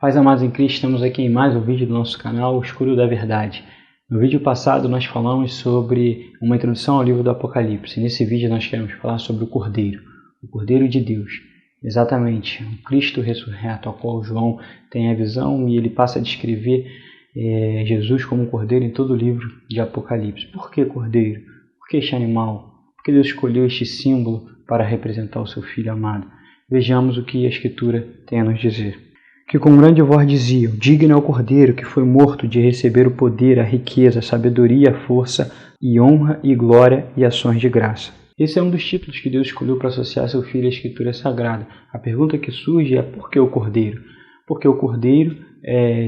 Pais amados em Cristo, estamos aqui em mais um vídeo do nosso canal, O Escuro da Verdade. No vídeo passado nós falamos sobre uma introdução ao livro do Apocalipse. Nesse vídeo nós queremos falar sobre o Cordeiro de Deus. Exatamente, o Cristo ressurreto, ao qual João tem a visão e ele passa a descrever Jesus como um cordeiro em todo o livro de Apocalipse. Por que cordeiro? Por que este animal? Por que Deus escolheu este símbolo para representar o seu Filho amado? Vejamos o que a Escritura tem a nos dizer. Que com grande voz diziam: digno é o Cordeiro que foi morto de receber o poder, a riqueza, a sabedoria, a força e honra e glória e ações de graça. Esse é um dos títulos que Deus escolheu para associar seu Filho à Escritura Sagrada. A pergunta que surge é: por que o Cordeiro? Porque o Cordeiro,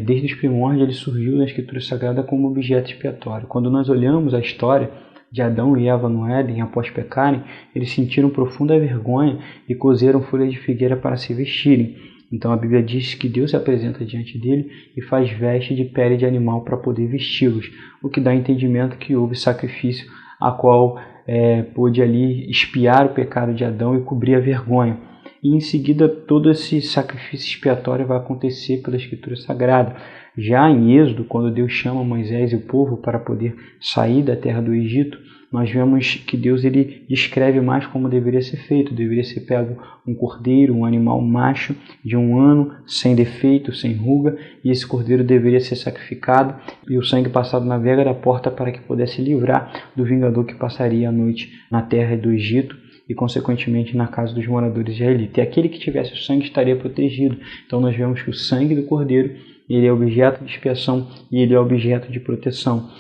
desde os primórdios, ele surgiu na Escritura Sagrada como objeto expiatório. Quando nós olhamos a história de Adão e Eva no Éden, após pecarem, eles sentiram profunda vergonha e cozeram folhas de figueira para se vestirem. Então a Bíblia diz que Deus se apresenta diante dele e faz veste de pele de animal para poder vesti-los, o que dá entendimento que houve sacrifício, a qual pôde ali expiar o pecado de Adão e cobrir a vergonha. E em seguida todo esse sacrifício expiatório vai acontecer pela Escritura Sagrada. Já em Êxodo, quando Deus chama Moisés e o povo para poder sair da terra do Egito, nós vemos que Deus ele descreve mais como deveria ser feito. Deveria ser pego um cordeiro, um animal macho de 1 ano, sem defeito, sem ruga, e esse cordeiro deveria ser sacrificado e o sangue passado na vega da porta para que pudesse livrar do vingador que passaria a noite na terra do Egito e consequentemente na casa dos moradores israelitas. E aquele que tivesse o sangue estaria protegido. Então nós vemos que o sangue do cordeiro ele é objeto de expiação e ele é objeto de proteção.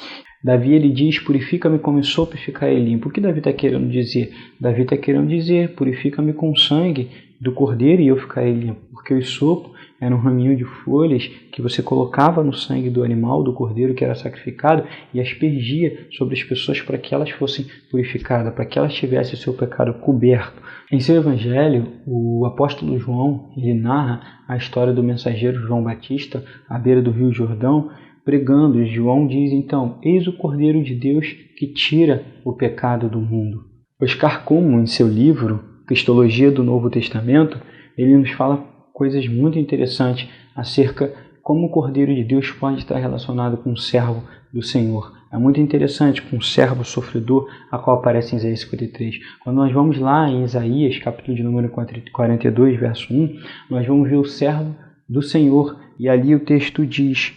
Davi ele diz: purifica-me como sopo e ficarei limpo. O que Davi está querendo dizer? Davi está querendo dizer: purifica-me com o sangue do cordeiro e eu ficarei limpo. Porque o sopo era um raminho de folhas que você colocava no sangue do animal, do cordeiro que era sacrificado, e aspergia sobre as pessoas para que elas fossem purificadas, para que elas tivessem o seu pecado coberto. Em seu evangelho, o apóstolo João ele narra a história do mensageiro João Batista à beira do rio Jordão, pregando. João diz então: eis o Cordeiro de Deus que tira o pecado do mundo. Oscar Cumming, em seu livro Cristologia do Novo Testamento, ele nos fala coisas muito interessantes acerca como o Cordeiro de Deus pode estar relacionado com o servo do Senhor. É muito interessante, com o servo sofredor, a qual aparece em Isaías 53. Quando nós vamos lá em Isaías, capítulo de número 42, verso 1, nós vamos ver o servo do Senhor, e ali o texto diz: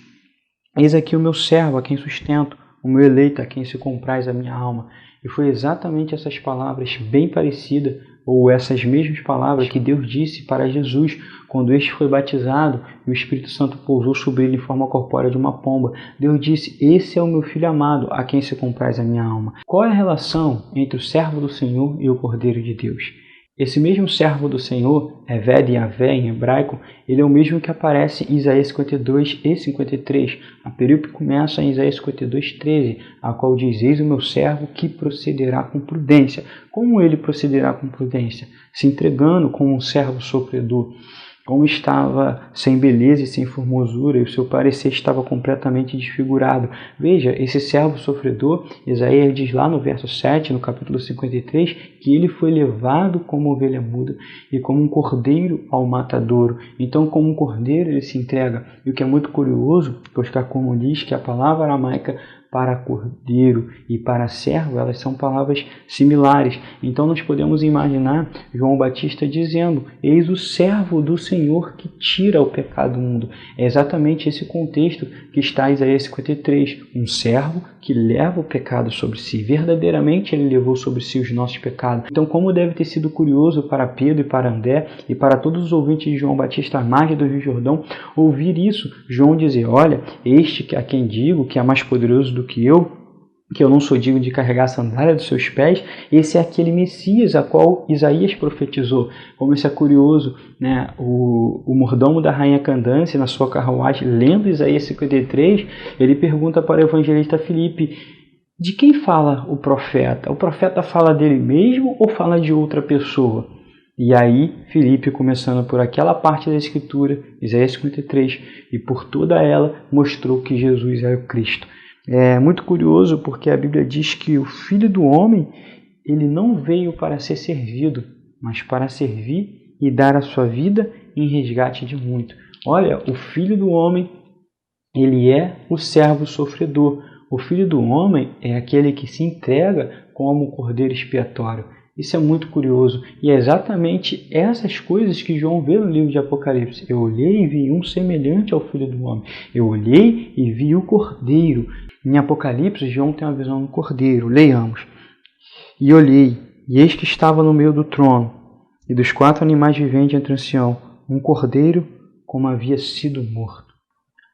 eis aqui o meu servo, a quem sustento, o meu eleito, a quem se compraz a minha alma. E foi exatamente essas palavras, bem parecidas, ou essas mesmas palavras que Deus disse para Jesus, quando este foi batizado e o Espírito Santo pousou sobre ele em forma corpórea de uma pomba. Deus disse: esse é o meu Filho amado, a quem se compraz a minha alma. Qual é a relação entre o servo do Senhor e o Cordeiro de Deus? Esse mesmo servo do Senhor, Eved Yavé em hebraico, ele é o mesmo que aparece em Isaías 52 e 53. A períope começa em Isaías 52, 13, a qual diz: eis o meu servo que procederá com prudência. Como ele procederá com prudência? Se entregando como um servo sofredor. Como estava sem beleza e sem formosura, e o seu parecer estava completamente desfigurado. Veja, esse servo sofredor, Isaías diz lá no verso 7, no capítulo 53, que ele foi levado como ovelha muda e como um cordeiro ao matadouro. Então, como um cordeiro, ele se entrega. E o que é muito curioso, Oscar Cumming diz que a palavra aramaica para cordeiro e para servo, elas são palavras similares. Então nós podemos imaginar João Batista dizendo: eis o servo do Senhor que tira o pecado do mundo. É exatamente esse contexto que está em Isaías 53. Um servo que leva o pecado sobre si. Verdadeiramente ele levou sobre si os nossos pecados. Então, como deve ter sido curioso para Pedro e para André e para todos os ouvintes de João Batista à margem do Rio Jordão ouvir isso, João dizer: olha, este a quem digo que é mais poderoso do que eu não sou digno de carregar a sandália dos seus pés, esse é aquele Messias a qual Isaías profetizou. Como isso é curioso, né? O mordomo da rainha Candance, na sua carruagem, lendo Isaías 53, ele pergunta para o evangelista Filipe: de quem fala o profeta? O profeta fala dele mesmo ou fala de outra pessoa? E aí, Filipe, começando por aquela parte da Escritura, Isaías 53, e por toda ela, mostrou que Jesus é o Cristo. É muito curioso porque a Bíblia diz que o Filho do Homem, ele não veio para ser servido, mas para servir e dar a sua vida em resgate de muito. olha, o Filho do Homem, ele é o servo sofredor. O Filho do Homem é aquele que se entrega como cordeiro expiatório. Isso é muito curioso. E é exatamente essas coisas que João vê no livro de Apocalipse. Eu olhei e vi um semelhante ao Filho do Homem. Eu olhei e vi o Cordeiro. Em Apocalipse, João tem uma visão do Cordeiro. Leiamos. E olhei, e eis que estava no meio do trono, e dos 4 animais viventes entre o ancião, um Cordeiro como havia sido morto.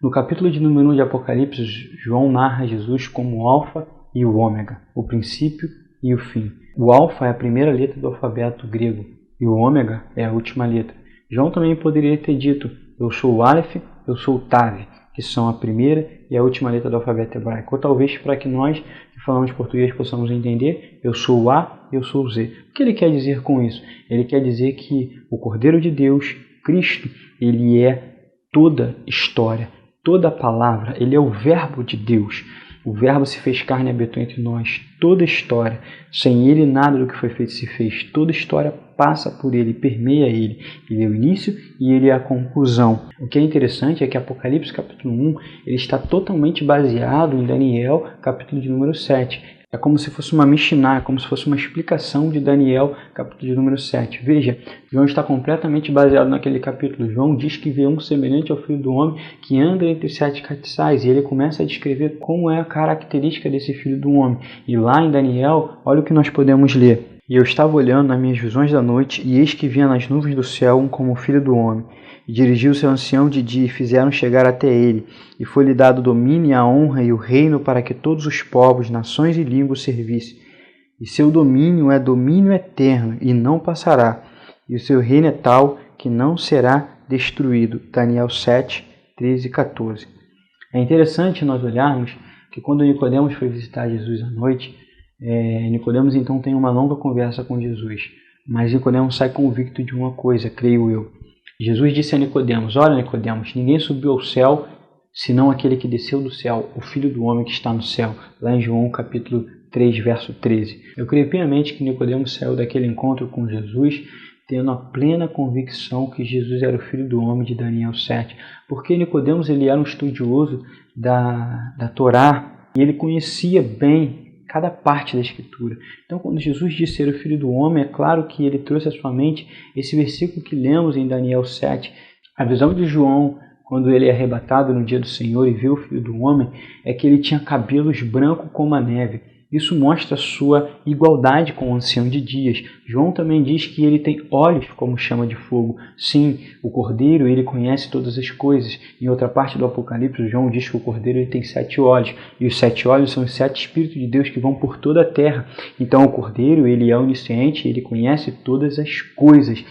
No capítulo de número 1 de Apocalipse, João narra Jesus como o Alfa e o Ômega, o princípio e o fim. O Alfa é a primeira letra do alfabeto grego e o Ômega é a última letra. João também poderia ter dito, eu sou o Aleph, eu sou o Tav, que são a primeira e a última letra do alfabeto hebraico. Ou talvez para que nós que falamos português possamos entender, eu sou o A e eu sou o Z. O que ele quer dizer com isso? Ele quer dizer que o Cordeiro de Deus, Cristo, ele é toda história, toda palavra, ele é o verbo de Deus. O verbo se fez carne e habitou entre nós. Toda história, sem ele nada do que foi feito se fez. Toda história passa por ele, permeia ele. Ele é o início e ele é a conclusão. O que é interessante é que Apocalipse capítulo 1 ele está totalmente baseado em Daniel capítulo de número 7. É como se fosse uma Mishnah, como se fosse uma explicação de Daniel, capítulo de número 7. Veja, João está completamente baseado naquele capítulo. João diz que vê um semelhante ao Filho do Homem que anda entre 7 castiçais. E ele começa a descrever como é a característica desse Filho do Homem. E lá em Daniel, olha o que nós podemos ler. E eu estava olhando nas minhas visões da noite, e eis que vinha nas nuvens do céu um como Filho do Homem. E dirigiu-se ao ancião de dia, e fizeram chegar até ele. E foi-lhe dado o domínio, a honra e o reino para que todos os povos, nações e línguas servissem. E seu domínio é domínio eterno, e não passará. E o seu reino é tal que não será destruído. Daniel 7, 13 e 14. É interessante nós olharmos que quando Nicodemos foi visitar Jesus à noite, Nicodemos então tem uma longa conversa com Jesus. Mas Nicodemos sai convicto de uma coisa, creio eu. Jesus disse a Nicodemos, olha Nicodemos, ninguém subiu ao céu, senão aquele que desceu do céu, o Filho do Homem que está no céu. Lá em João capítulo 3, verso 13. Eu creio piamente que Nicodemos saiu daquele encontro com Jesus tendo a plena convicção que Jesus era o Filho do Homem de Daniel 7. Porque Nicodemos ele era um estudioso da Torá e ele conhecia bem cada parte da Escritura. Então, quando Jesus disse ser o Filho do Homem, é claro que ele trouxe à sua mente esse versículo que lemos em Daniel 7. A visão de João, quando ele é arrebatado no dia do Senhor e vê o Filho do Homem, é que ele tinha cabelos brancos como a neve. Isso mostra a sua igualdade com o ancião de dias. João também diz que ele tem olhos como chama de fogo. Sim, o Cordeiro ele conhece todas as coisas. Em outra parte do Apocalipse, João diz que o Cordeiro ele tem 7 olhos. E os 7 olhos são os 7 Espíritos de Deus que vão por toda a terra. Então o Cordeiro ele é onisciente, ele conhece todas as coisas.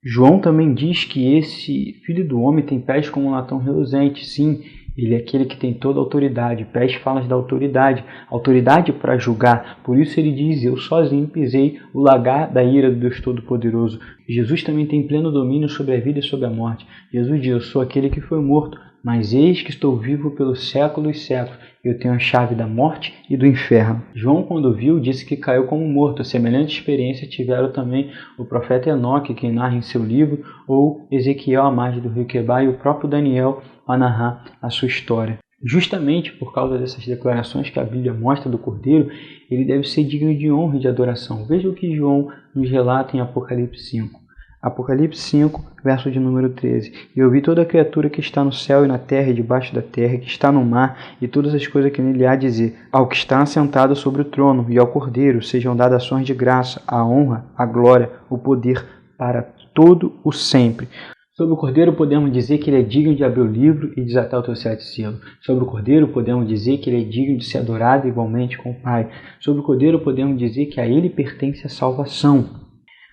João também diz que esse Filho do Homem tem pés como um latão reluzente. Sim, ele é aquele que tem toda a autoridade. Pés falam da autoridade para julgar. Por isso ele diz, eu sozinho pisei o lagar da ira do Deus Todo-Poderoso. Jesus também tem pleno domínio sobre a vida e sobre a morte. Jesus diz, eu sou aquele que foi morto, mas eis que estou vivo pelos séculos dos séculos. Eu tenho a chave da morte e do inferno. João, quando viu, disse que caiu como morto. Semelhante experiência tiveram também o profeta Enoque, que narra em seu livro, ou Ezequiel à margem do rio Quebar, e o próprio Daniel a narrar a sua história. Justamente por causa dessas declarações que a Bíblia mostra do Cordeiro, ele deve ser digno de honra e de adoração. Veja o que João nos relata em Apocalipse 5. Apocalipse 5, verso de número 13. E eu vi toda a criatura que está no céu e na terra e debaixo da terra, que está no mar, e todas as coisas que nele há a dizer. Ao que está assentado sobre o trono e ao Cordeiro sejam dadas ações de graça, a honra, a glória, o poder para todo o sempre. Sobre o Cordeiro podemos dizer que ele é digno de abrir o livro e desatar o teu 7 selo. Sobre o Cordeiro podemos dizer que ele é digno de ser adorado igualmente com o Pai. Sobre o Cordeiro podemos dizer que a ele pertence a salvação.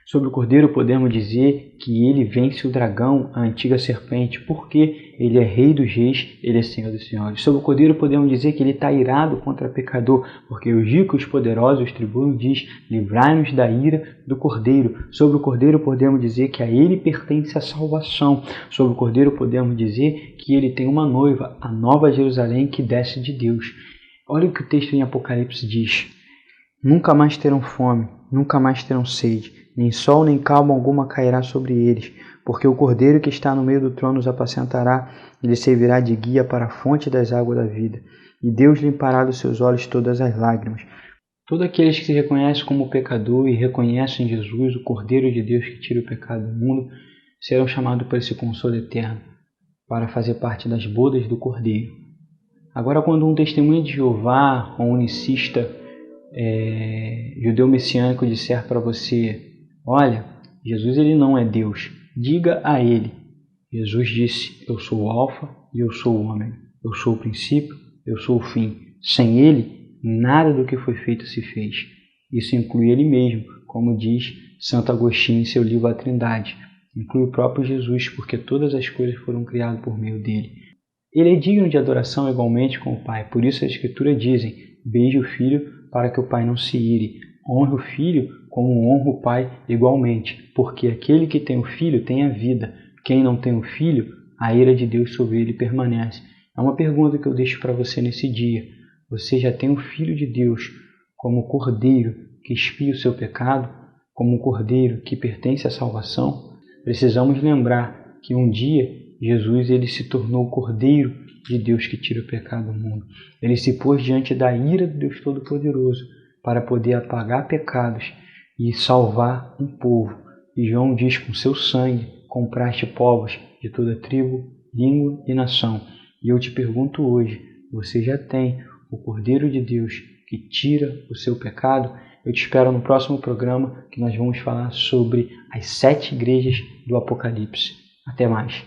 Sobre o Cordeiro podemos dizer que ele vence o dragão, a antiga serpente, porque ele é rei dos reis, ele é senhor dos senhores. Sobre o Cordeiro podemos dizer que ele está irado contra o pecador, porque os ricos, os poderosos, os tribunos diz, livrai-nos da ira do Cordeiro. Sobre o Cordeiro podemos dizer que a ele pertence a salvação. Sobre o Cordeiro podemos dizer que ele tem uma noiva, a nova Jerusalém que desce de Deus. Olha o que o texto em Apocalipse diz. Nunca mais terão fome, nunca mais terão sede. Nem sol nem calma alguma cairá sobre eles, porque o Cordeiro que está no meio do trono os apacentará, ele servirá de guia para a fonte das águas da vida, e Deus limpará dos seus olhos todas as lágrimas. Todos aqueles que se reconhecem como pecador e reconhecem Jesus, o Cordeiro de Deus que tira o pecado do mundo, serão chamados por esse consolo eterno, para fazer parte das bodas do Cordeiro. Agora, quando um testemunha de Jeová, um unicista, judeu messiânico disser para você, olha, Jesus ele não é Deus, diga a ele. Jesus disse, eu sou o alfa e eu sou o ômega, eu sou o princípio, eu sou o fim. Sem ele, nada do que foi feito se fez. Isso inclui ele mesmo, como diz Santo Agostinho em seu livro A Trindade. Inclui o próprio Jesus, porque todas as coisas foram criadas por meio dele. Ele é digno de adoração igualmente com o Pai. Por isso a Escritura dizem, beije o Filho para que o Pai não se ire. Honre o Filho como honra o Pai igualmente, porque aquele que tem o Filho tem a vida. Quem não tem o Filho, a ira de Deus sobre ele permanece. É uma pergunta que eu deixo para você nesse dia. Você já tem o Filho de Deus como Cordeiro que expia o seu pecado, como Cordeiro que pertence à salvação? Precisamos lembrar que um dia Jesus ele se tornou o Cordeiro de Deus que tira o pecado do mundo. Ele se pôs diante da ira do Deus Todo-Poderoso para poder apagar pecados e salvar um povo. E João diz, com seu sangue compraste povos de toda tribo, língua e nação. E eu te pergunto hoje, você já tem o Cordeiro de Deus que tira o seu pecado? Eu te espero no próximo programa, que nós vamos falar sobre as 7 igrejas do Apocalipse. Até mais.